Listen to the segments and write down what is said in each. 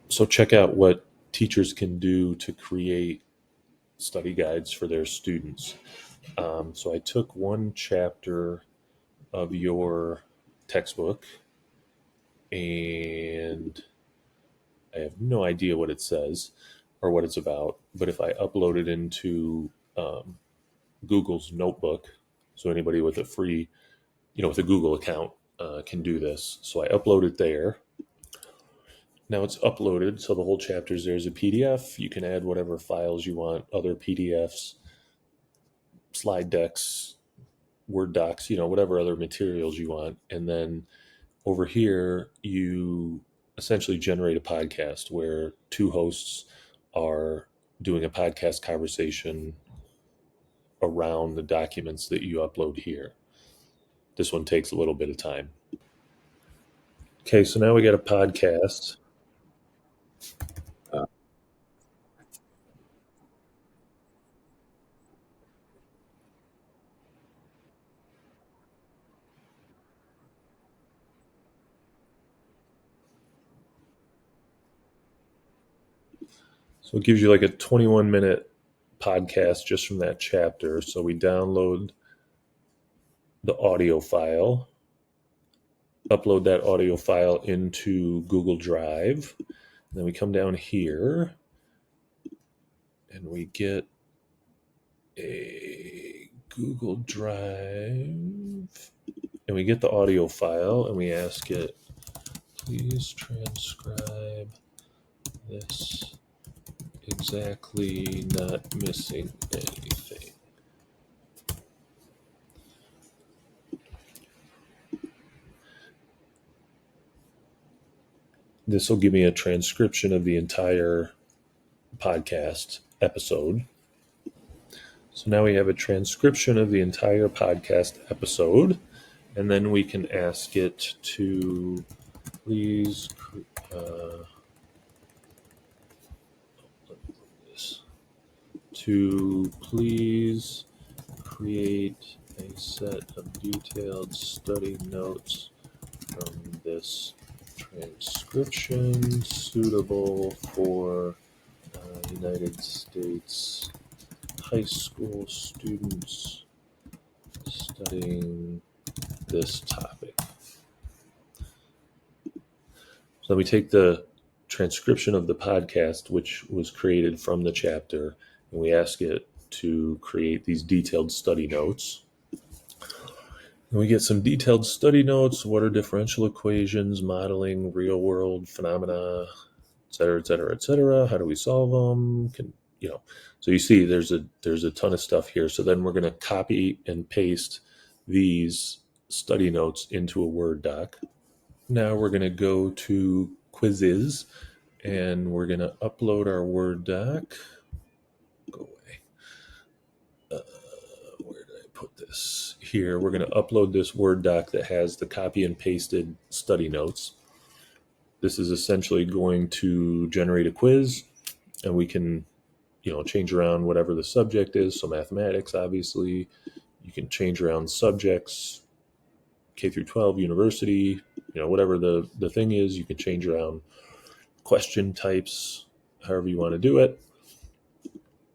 So check out what teachers can do to create study guides for their students. So I took one chapter of your textbook, and I have no idea what it says or what it's about. But if I upload it into Google's Notebook, so anybody with a free, with a Google account can do this. So I upload it there. Now it's uploaded, so the whole chapter's there as a PDF. You can add whatever files you want, other PDFs, slide decks, Word docs, whatever other materials you want. And then over here, you essentially generate a podcast where two hosts are doing a podcast conversation around the documents that you upload here. This one takes a little bit of time. Okay, so now we got a podcast. So it gives you like a 21-minute podcast just from that chapter. So we download the audio file, upload that audio file into Google Drive. Then we come down here and we get a Google Drive, and we get the audio file and we ask it, please transcribe this exactly, not missing anything. This will give me a transcription of the entire podcast episode. So now we have a transcription of the entire podcast episode, and then we can ask it to please create a set of detailed study notes from this transcription suitable for United States high school students studying this topic. So we take the transcription of the podcast, which was created from the chapter, and we ask it to create these detailed study notes. And we get some detailed study notes. What are differential equations, modeling, real world phenomena, et cetera, et cetera, et cetera. How do we solve them? So you see there's a ton of stuff here. So then we're going to copy and paste these study notes into a Word doc. Now we're going to go to quizzes, and we're going to upload our Word doc. Go away. Where did I put this? Here, we're going to upload this Word doc that has the copy and pasted study notes. This is essentially going to generate a quiz, and we can, change around whatever the subject is. So mathematics, obviously, you can change around subjects, K through 12, university, whatever the thing is, you can change around question types, however you want to do it.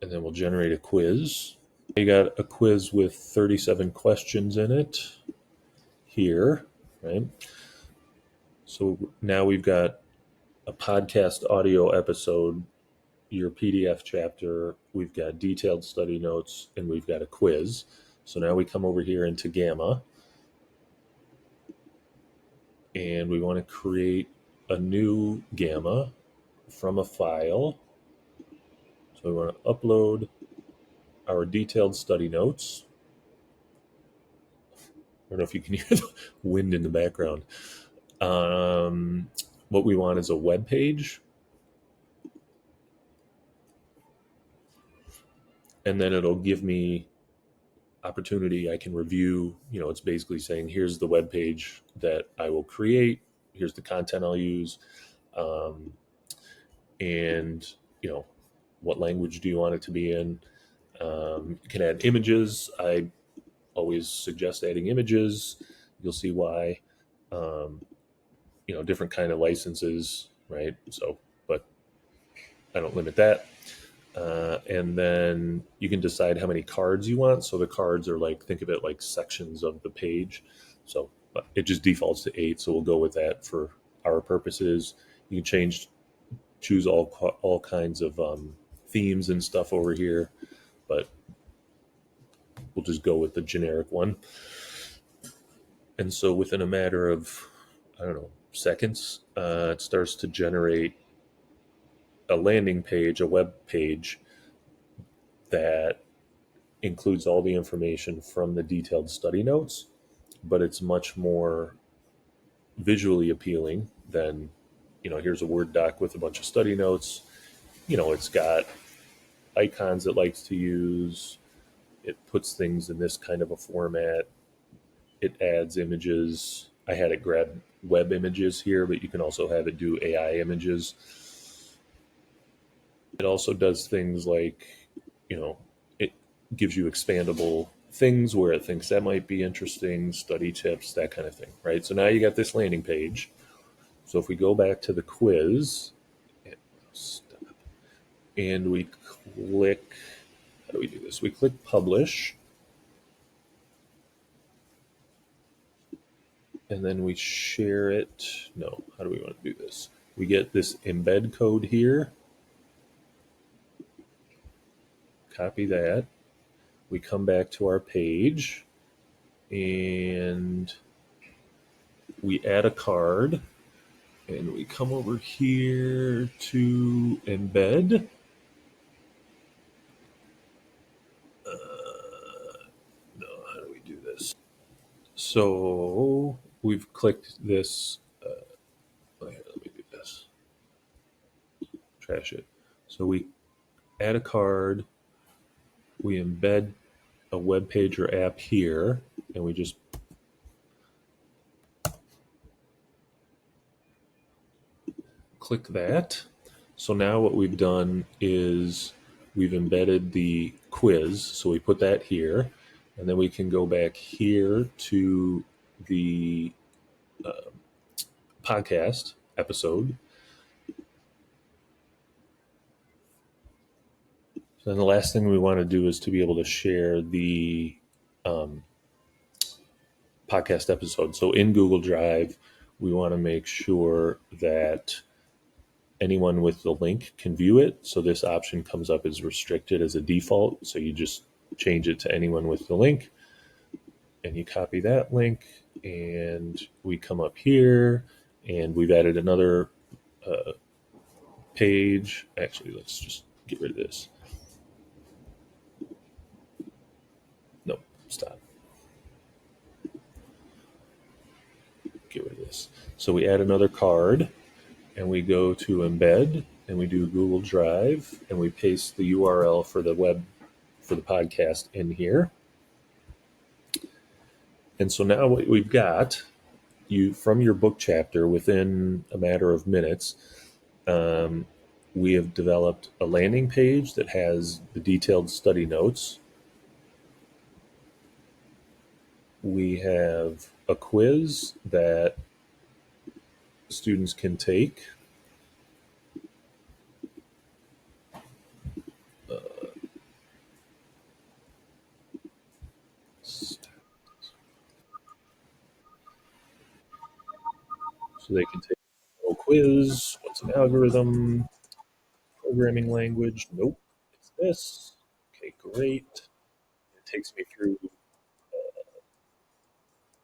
And then we'll generate a quiz. You got a quiz with 37 questions in it here, right? So now we've got a podcast audio episode, your PDF chapter, we've got detailed study notes, and we've got a quiz. So now we come over here into Gamma, and we want to create a new Gamma from a file. So we want to upload our detailed study notes. I don't know if you can hear the wind in the background. What we want is a web page. And then it'll give me opportunity. I can review, it's basically saying, here's the web page that I will create. Here's the content I'll use. And, what language do you want it to be in? You can add images. I always suggest adding images. You'll see why. Different kind of licenses, right? So but I don't limit that. And then you can decide how many cards you want. So the cards are like, think of it like sections of the page. So it just defaults to 8. So we'll go with that for our purposes. You can choose all kinds of themes and stuff over here, but we'll just go with the generic one. And so within a matter of, I don't know, seconds, it starts to generate a landing page, a web page that includes all the information from the detailed study notes, but it's much more visually appealing than, here's a Word doc with a bunch of study notes. It's got icons it likes to use. It puts things in this kind of a format. It adds images. I had it grab web images here, but you can also have it do AI images. It also does things like, it gives you expandable things where it thinks that might be interesting, study tips, that kind of thing, right? So now you got this landing page. So if we go back to the quiz and we click, how do we do this? We click publish, and then we share it. No, how do we want to do this? We get this embed code here. Copy that. We come back to our page and we add a card, and we come over here to embed. No, how do we do this? So we've clicked this. Let me do this. Trash it. So we add a card. We embed a web page or app here, and we just click that. So now what we've done is we've embedded the quiz. So we put that here, and then we can go back here to the podcast episode. So then the last thing we want to do is to be able to share the podcast episode. So in Google Drive, we want to make sure that anyone with the link can view it. So this option comes up as restricted as a default. So you just change it to anyone with the link, and you copy that link, and we come up here and we've added another page. Actually, let's just get rid of this. No, stop. Get rid of this. So we add another card, and we go to embed, and we do Google Drive, and we paste the URL for the podcast in here. And so now what we've got, you from your book chapter within a matter of minutes, we have developed a landing page that has the detailed study notes. We have a quiz that students can take. So they can take a quiz. What's an algorithm? Programming language? Nope. It's this. Okay, great. It takes me through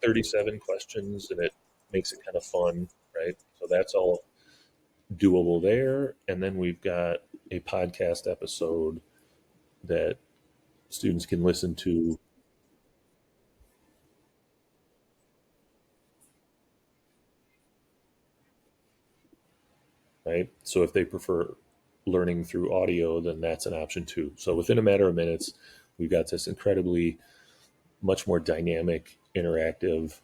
37 questions, and it makes it kind of fun, right? So that's all doable there. And then we've got a podcast episode that students can listen to. Right? So if they prefer learning through audio, then that's an option too. So within a matter of minutes, we've got this incredibly much more dynamic, interactive,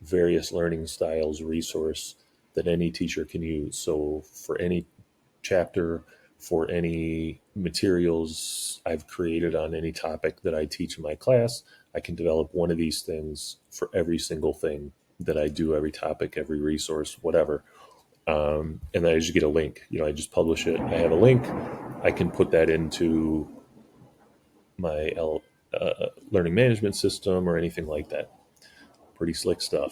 various learning styles resource that any teacher can use. So for any chapter, for any materials I've created on any topic that I teach in my class, I can develop one of these things for every single thing that I do, every topic, every resource, whatever. and then I just get a link. I just publish it. I have a link. I can put that into my learning management system or anything like that. Pretty slick stuff.